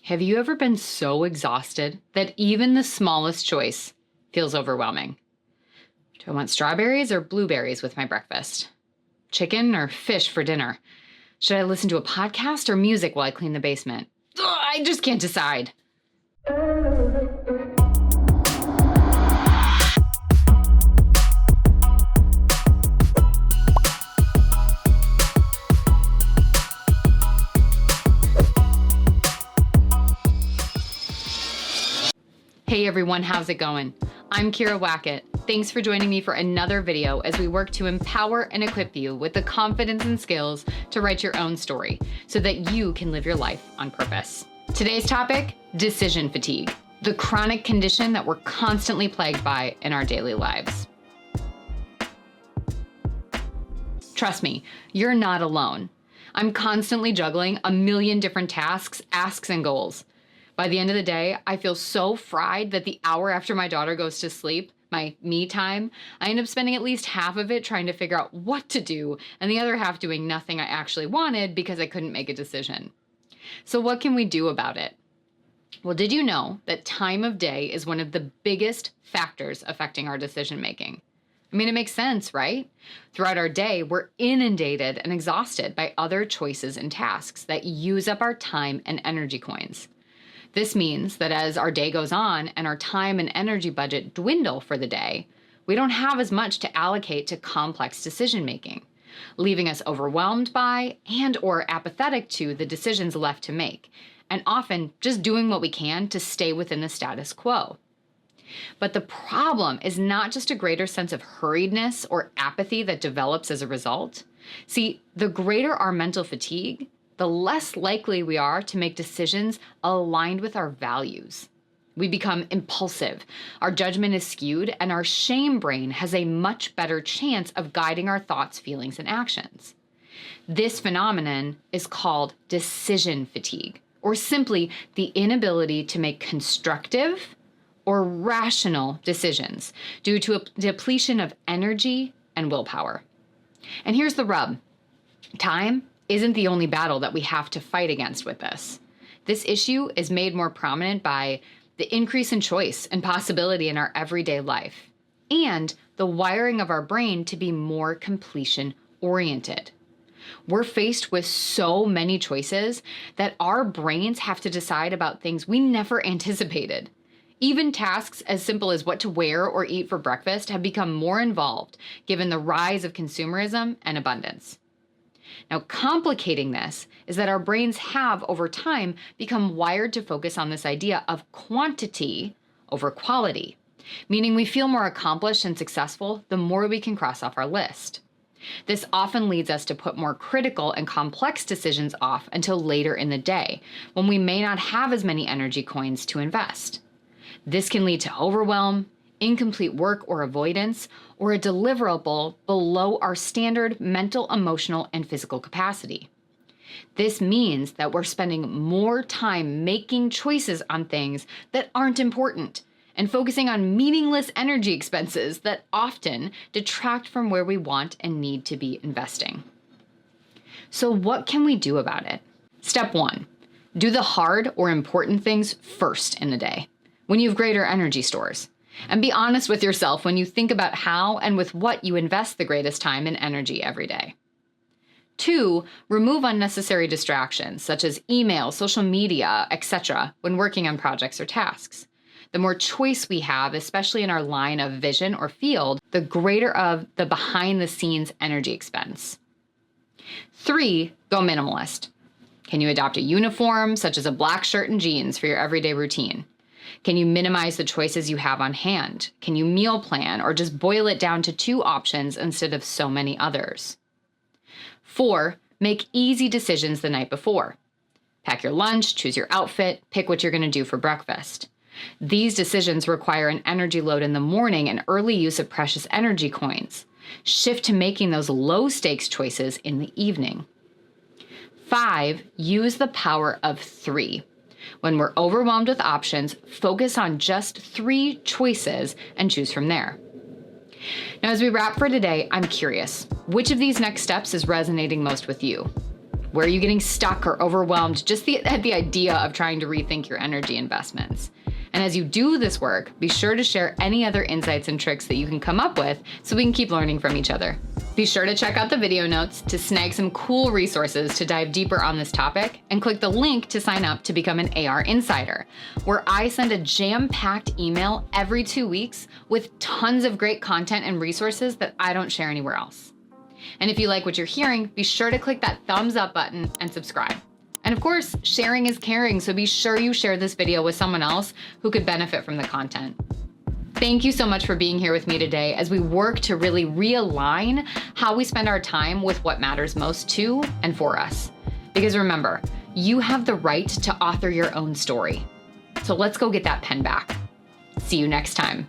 Have you ever been so exhausted that even the smallest choice feels overwhelming? Do I want strawberries or blueberries with my breakfast? Chicken or fish for dinner? Should I listen to a podcast or music while I clean the basement? Ugh, I just can't decide. Hey everyone, how's it going? I'm Wackett. Thanks for joining me for another video as we work to empower and equip you with the confidence and skills to write your own story so that you can live your life on purpose. Today's topic, decision fatigue, the chronic condition that we're constantly plagued by in our daily lives. Trust me, you're not alone. I'm constantly juggling a million different tasks, asks, and goals. By the end of the day, I feel so fried that the hour after my daughter goes to sleep, my me time, I end up spending at least half of it trying to figure out what to do and the other half doing nothing I actually wanted because I couldn't make a decision. So what can we do about it? Well, did you know that time of day is one of the biggest factors affecting our decision making? I mean, it makes sense, right? Throughout our day, we're inundated and exhausted by other choices and tasks that use up our time and energy coins. This means that as our day goes on and our time and energy budget dwindle for the day, we don't have as much to allocate to complex decision making, leaving us overwhelmed by and or apathetic to the decisions left to make, and often just doing what we can to stay within the status quo. But the problem is not just a greater sense of hurriedness or apathy that develops as a result. See, the greater our mental fatigue, the less likely we are to make decisions aligned with our values. We become impulsive, our judgment is skewed, and our shame brain has a much better chance of guiding our thoughts, feelings, and actions. This phenomenon is called decision fatigue, or simply the inability to make constructive or rational decisions due to a depletion of energy and willpower. And here's the rub. Time isn't the only battle that we have to fight against with this. This issue is made more prominent by the increase in choice and possibility in our everyday life, and the wiring of our brain to be more completion-oriented. We're faced with so many choices that our brains have to decide about things we never anticipated. Even tasks as simple as what to wear or eat for breakfast have become more involved given the rise of consumerism and abundance. Now, complicating this is that our brains have, over time, become wired to focus on this idea of quantity over quality, meaning we feel more accomplished and successful the more we can cross off our list. This often leads us to put more critical and complex decisions off until later in the day, when we may not have as many energy coins to invest. This can lead to overwhelm, incomplete work or avoidance, or a deliverable below our standard mental, emotional, and physical capacity. This means that we're spending more time making choices on things that aren't important and focusing on meaningless energy expenses that often detract from where we want and need to be investing. So what can we do about it? Step 1, do the hard or important things first in the day, when you have greater energy stores. And be honest with yourself when you think about how and with what you invest the greatest time and energy every day. 2, remove unnecessary distractions such as email, social media, etc. when working on projects or tasks. The more choice we have, especially in our line of vision or field, the greater of the behind-the-scenes energy expense. 3, go minimalist. Can you adopt a uniform, such as a black shirt and jeans, for your everyday routine? Can you minimize the choices you have on hand? Can you meal plan or just boil it down to 2 options instead of so many others? 4, make easy decisions the night before. Pack your lunch, choose your outfit, pick what you're going to do for breakfast. These decisions require an energy load in the morning and early use of precious energy coins. Shift to making those low-stakes choices in the evening. 5, use the power of 3. When we're overwhelmed with options, focus on just 3 choices and choose from there. Now, as we wrap for today, I'm curious, which of these next steps is resonating most with you? Where are you getting stuck or overwhelmed just at the idea of trying to rethink your energy investments? And as you do this work, be sure to share any other insights and tricks that you can come up with so we can keep learning from each other. Be sure to check out the video notes to snag some cool resources to dive deeper on this topic, and click the link to sign up to become an AR Insider, where I send a jam-packed email every 2 weeks with tons of great content and resources that I don't share anywhere else. And if you like what you're hearing, be sure to click that thumbs up button and subscribe. And of course, sharing is caring, so be sure you share this video with someone else who could benefit from the content. Thank you so much for being here with me today as we work to really realign how we spend our time with what matters most to and for us. Because remember, you have the right to author your own story. So let's go get that pen back. See you next time.